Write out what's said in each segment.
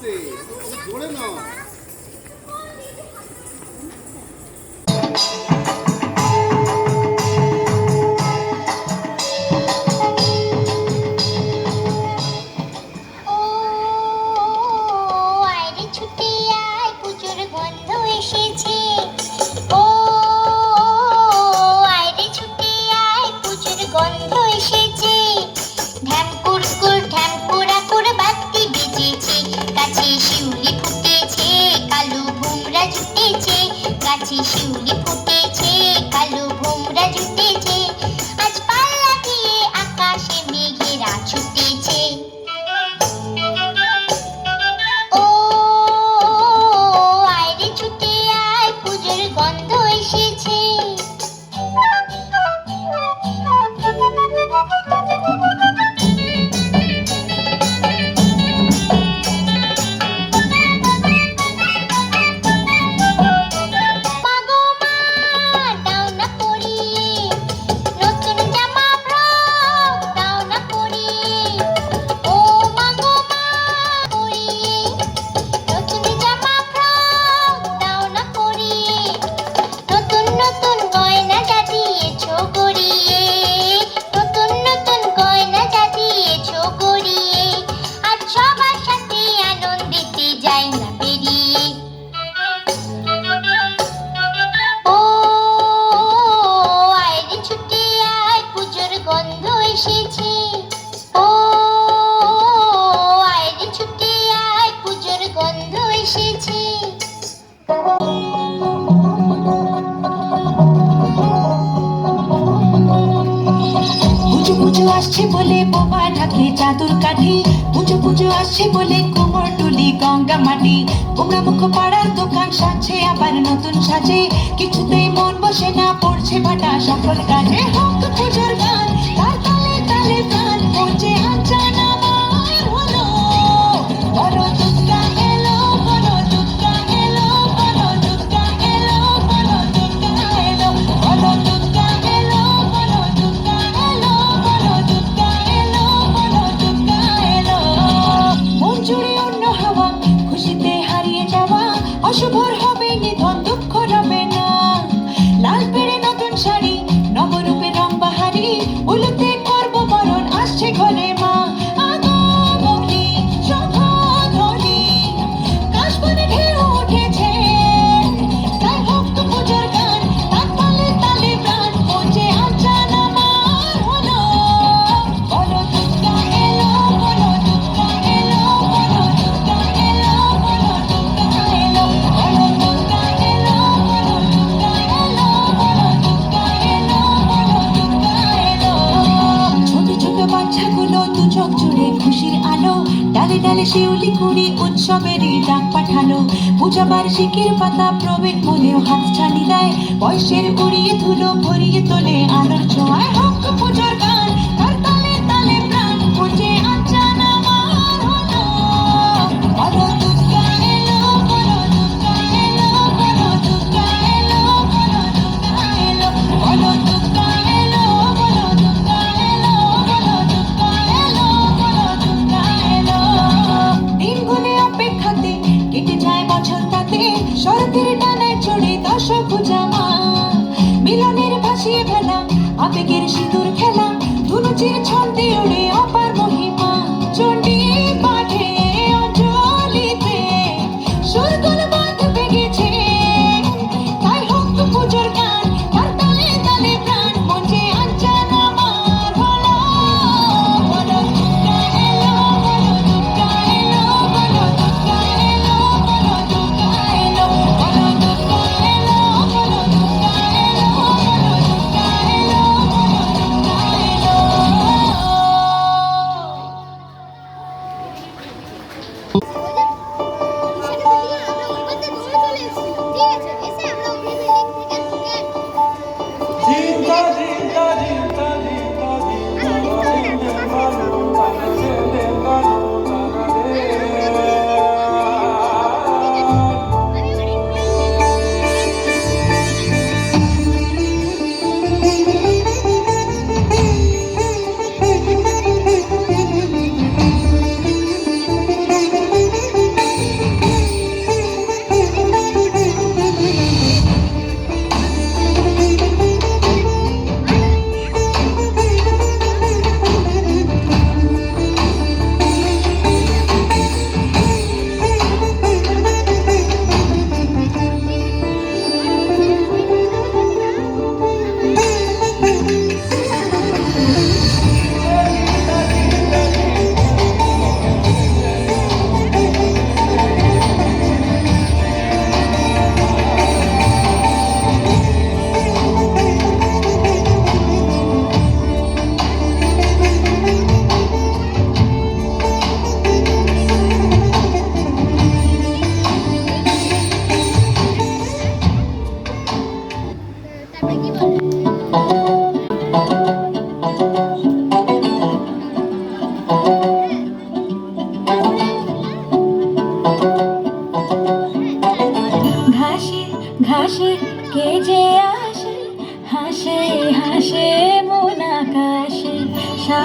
আসছে, জোরে নাও। শিউলি ফুটেছে, কালো ভোমরা জুটেছে, আজ পাল্লা দিয়ে আকাশে মেঘেরা ছুটেছে। ও আয়রে ছুটে আয়, পুজোর গন্ধ এসেছে। আসছে বলে বোবা ঢাকে চাদর কাঠি, পুজো পুজো আসছে বলে কোমর টুলি গঙ্গা মাটি, গোমরা মুখ পাড়ার দোকান সাজছে আবার নতুন সাজে, কিছুতেই মন বসে না, পড়ছে ভাটা সকল কাজে। হোক পুজোর গান, তার তালে তালে প্রাণ পৌঁছে আচান আমার হলো, বড় দুর্গা এলো, বড় দুর্গা এলো, বড় দুর্গা এলো, বড় দুর্গা এলো, বড় দুর্গা এলো, বড় দুর্গা এলো, বড় দুর্গা এলো, বড় দুর্গা এলো। মন জুড়ে অন্য হাওয়া, খুশিতে হারিয়ে যাওয়া, অশুভর হবে নিধন, দুঃখ রবে না। লাল পেড়ে নতুন শাড়ি, নবরূপে রং বাহারি, উলুতে করব বরণ, আসছে ঘরে মা। আগমনী শঙ্খধ্বনি, কাশবনে ঢেউ উঠেছে, তাই হোক পুজোর গান, তার তালে তালে প্রাণ পৌঁছে আচান আমার হলো, বড় দুর্গা এলো, বড় দুর্গা এলো, বড় দুর্গা এলো, বড় দুর্গা এলো, বড় দুর্গা এলো, বড় দুর্গা এলো, বড় দুর্গা এলো, বড় দুর্গা এলো। ছোট ছোট বাচ্চাগুলো দু চোখ জুড়ে খুশির আলো, ডালে ডালে শিউলি কুড়ি উৎসবেরই ডাক পাঠালো, পূজা বার্ষিকীর পাতা প্রবীণ মনেও হাত ছানি দেয়, বয়সের উড়িয়ে ধুলো ভরিয়ে তোলে আলোর ছোঁয়ায়। হোক পুজোর গান, তার তালে তালে প্রাণ পৌঁছে আচান আমার হলো, বড় দুর্গা এলো, বড় দুর্গা এলো, বড় দুর্গা এলো, বড় দুর্গা এলো, বড় দুর্গা এলো, বড় দুর্গা এলো, বড় দুর্গা এলো, বড় দুর্গা এলো। দিনগুলি অপেক্ষাতে কেটে যায় বছর তাতে, শরতের ডানায় চড়ে দশভুজা মা, মিলনের ভাসিয়ে ভেলা, আবেগের সিঁদুর খেলা, ধুনুচির ছন্দে ওড়ে অপার মহিমা, চণ্ডী পাঠে অঞ্জলিতে সুরগুল বাঁধ বেগেছে, তাই হোক পুজোর গান, তার তালে তালে প্রাণ পৌঁছে আচান আমার হলো, বড় দুর্গা এলো, বড় দুর্গা এলো, বড় দুর্গা এলো, বড় দুর্গা এলো, বড় দুর্গা এলো, বড় দুর্গা এলো, বড় দুর্গা এলো, বড় দুর্গা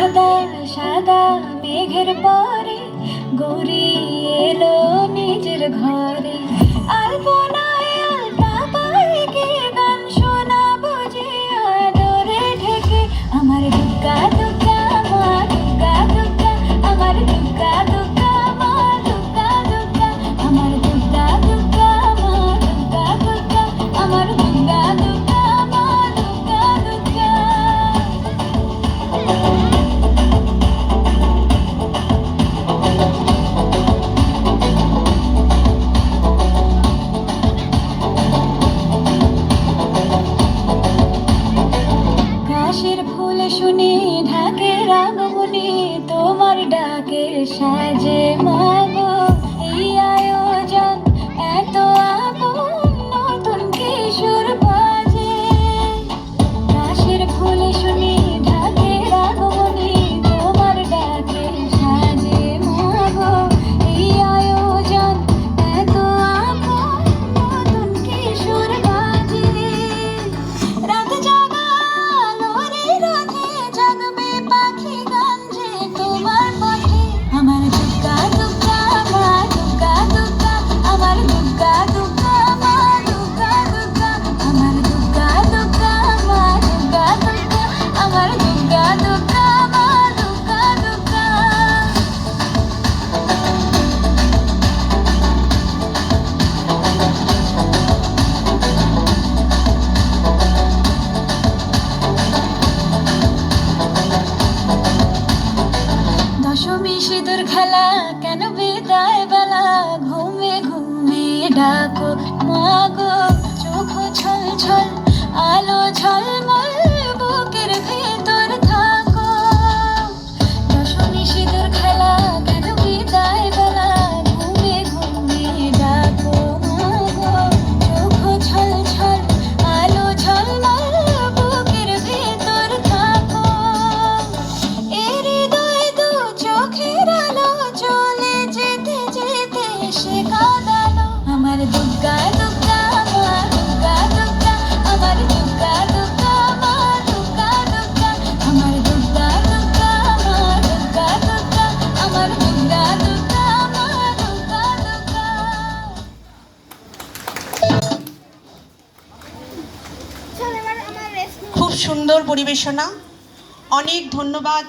সাদা সাদা মেঘের পরে গৌরী এলো নিজের ঘরে আলপনায় আলতা পায়ে কে গান শোনাবো যে আদরে ঢেকে আমার দুর্গা দুর্গা মা দুর্গা দুর্গা আমার দুর্গা দুর্গা মা দুর্গা দুর্গা আমার দুর্গা দুর্গা মা দুর্গা দুর্গা আমার দুর্গা দুর্গা মা দুর্গা দুর্গা ঘাসের ফুল শুনে ঢাকে রাগমনি তোমার ডাকে সাজে মাগো এই আয়োজন এত আপন নতুন কিশোর বাজে ঘাসের ফুল শুনে ঢাকে রাগমনি তোমার ডাকে সাজে মাগো এই আয়োজন এত আপন নতুন কিশোর বাজে রাত জাগালো রে রাতে জাগবে পাখি গান যে তোমার পথে আমার দুর্গা দুর্গা মা দুর্গা দুর্গা আমার দুর্গা দুর্গা মা দুর্গা দুর্গা আমার দুর্গা দুর্গা মা দুর্গা দুর্গা আমার দুর্গা দুর্গা মা দুর্গা দুর্গা দশমী সিঁদুর খেলা কেন বিদায় বেলা ঘুমে ঘুমে ডাকো মাগো চোখ ছল ছল আলো ঝলমল বুকের ভেতর থাকো দশমী সিঁদুর খেলা কেন বিদায় বেলা ঘুমে ঘুমে ডাকো মাগো চোখ ছল ছল আলো ঝলমল বুকের ভেতর থাকো এ হৃদয় দু চোখের আলো চলে যেতে যেতে সে কাঁদালো আমার দুর্গা দুর্গা মা দুর্গা দুর্গা আমার দুর্গা দুর্গা মা দুর্গা দুর্গা আমার দুর্গা দুর্গা মা দুর্গা দুর্গা আমার দুর্গা দুর্গা মা দুর্গা দুর্গা খুব সুন্দর পরিবেশনা। অনেক ধন্যবাদ